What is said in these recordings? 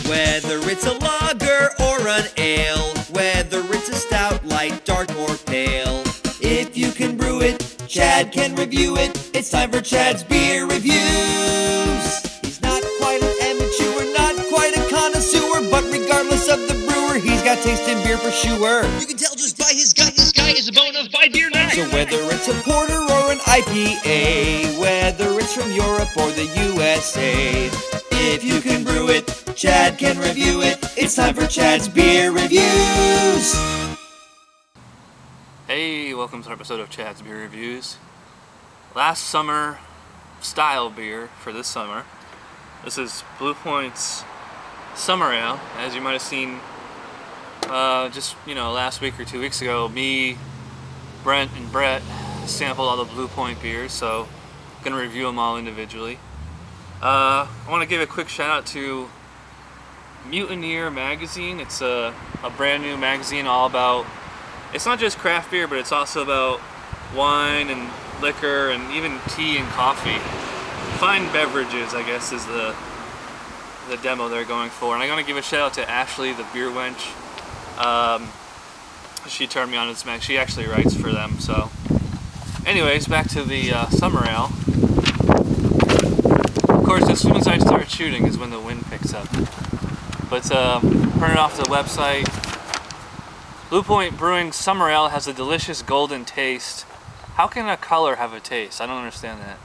Whether it's a lager or an ale, whether it's a stout, light, dark, or pale. If you can brew it, Chad can review it. It's time for Chad's Beer Reviews. He's not quite an amateur, not quite a connoisseur, but regardless of the brewer, he's got taste in beer for sure. You can tell just by his gut, this guy is a bona fide beer nut. So whether it's a porter or an IPA, whether it's from Europe or the USA, if you can brew it, Chad can review it. It's time for Chad's Beer Reviews. Hey, welcome to an episode of Chad's Beer Reviews. Last summer style beer for this summer. This is Blue Point's Summer Ale. As you might have seen just last week or 2 weeks ago, me, Brent, and Brett sampled all the Blue Point beers, so I'm going to review them all individually. I want to give a quick shout out to Mutineer magazine. It's a brand new magazine all about, it's not just craft beer, but it's also about wine and liquor and even tea and coffee. Fine beverages, I guess, is the demo they're going for. And I'm going to give a shout out to Ashley, the beer wench. She turned me on to this mag. She actually writes for them. So anyways, back to the Summer Ale. Of course, as soon as I start shooting is when the wind picks up. But turn it off the website. Blue Point Brewing Summer Ale has a delicious golden taste. How can a color have a taste? I don't understand that.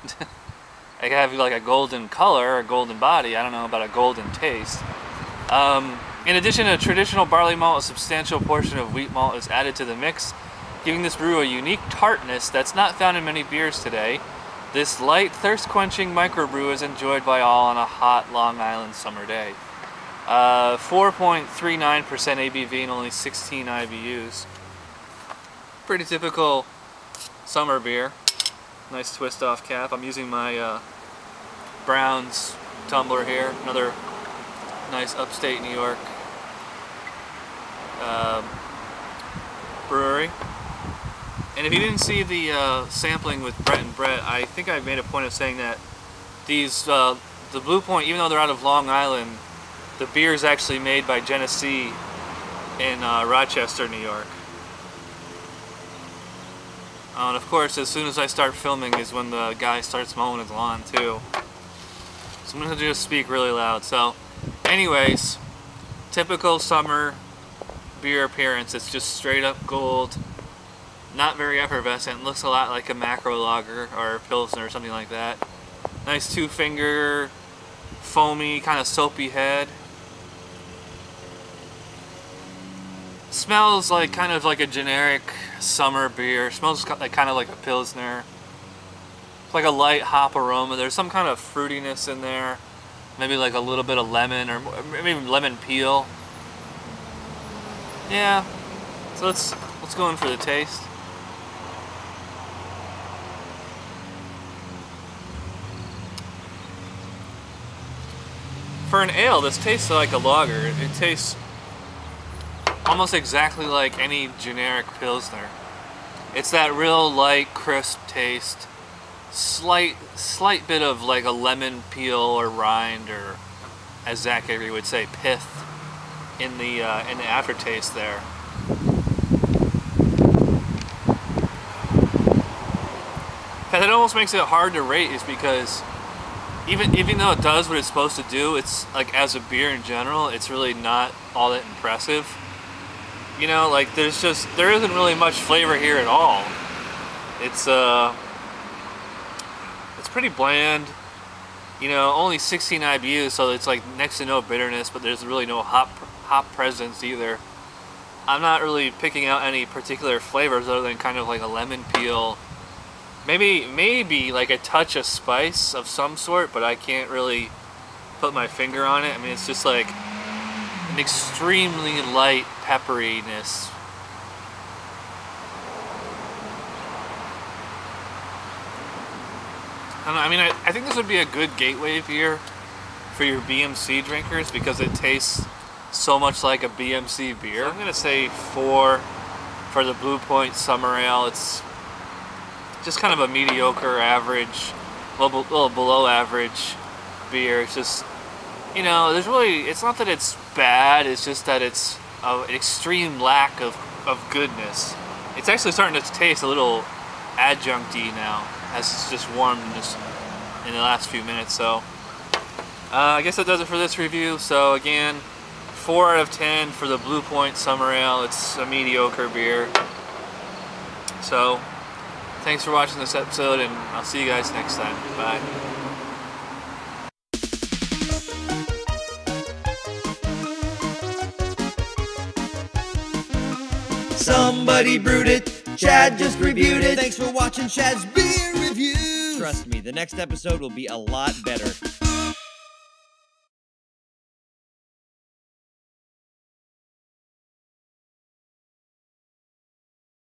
I can have like a golden color or a golden body. I don't know about a golden taste. In addition to traditional barley malt, a substantial portion of wheat malt is added to the mix, giving this brew a unique tartness that's not found in many beers today. This light, thirst-quenching microbrew is enjoyed by all on a hot Long Island summer day. 4.39% ABV and only 16 IBUs. Pretty typical summer beer. Nice twist off cap. I'm using my Brown's tumbler here. Another nice upstate New York brewery. And if you didn't see the sampling with Brett and Brett, I think I made a point of saying that these the Blue Point, even though they're out of Long Island, the beer is actually made by Genesee in Rochester, New York. And of course, as soon as I start filming is when the guy starts mowing his lawn too. So I'm going to just speak really loud. So anyways, typical summer beer appearance. It's just straight up gold. Not very effervescent. Looks a lot like a macro lager or a pilsner or something like that. Nice 2-finger, foamy, kind of soapy head. Smells like kind of like a generic summer beer. Smells like kind of like a pilsner. It's like a light hop aroma. There's some kind of fruitiness in there. Maybe like a little bit of lemon or maybe lemon peel. Yeah. So let's go in for the taste. For an ale, this tastes like a lager. It tastes almost exactly like any generic pilsner. It's that real light, crisp taste. Slight bit of like a lemon peel or rind, or as Zach Avery would say, pith in the aftertaste there. That almost makes it hard to rate, is because even though it does what it's supposed to do, it's like, as a beer in general, it's really not all that impressive. You know, like there isn't really much flavor here at all. It's pretty bland. You know, only 16 IBUs, so it's like next to no bitterness, but there's really no hop presence either. I'm not really picking out any particular flavors other than kind of like a lemon peel. Maybe like a touch of spice of some sort, but I can't really put my finger on it. I mean, it's just like an extremely light pepperiness. I think this would be a good gateway beer for your BMC drinkers because it tastes so much like a BMC beer. So I'm gonna say 4 for the Blue Point Summer Ale. It's just kind of a mediocre, average, little below average beer. It's just you know, there's really, it's not that it's bad, it's just that it's an extreme lack of goodness. It's actually starting to taste a little adjunct-y now, as it's just warmed in the last few minutes. So I guess that does it for this review. So again, 4 out of 10 for the Blue Point Summer Ale. It's a mediocre beer. So thanks for watching this episode, and I'll see you guys next time. Bye. Somebody brewed it, Chad just reviewed it. Thanks for watching Chad's Beer Review. Trust me, the next episode will be a lot better.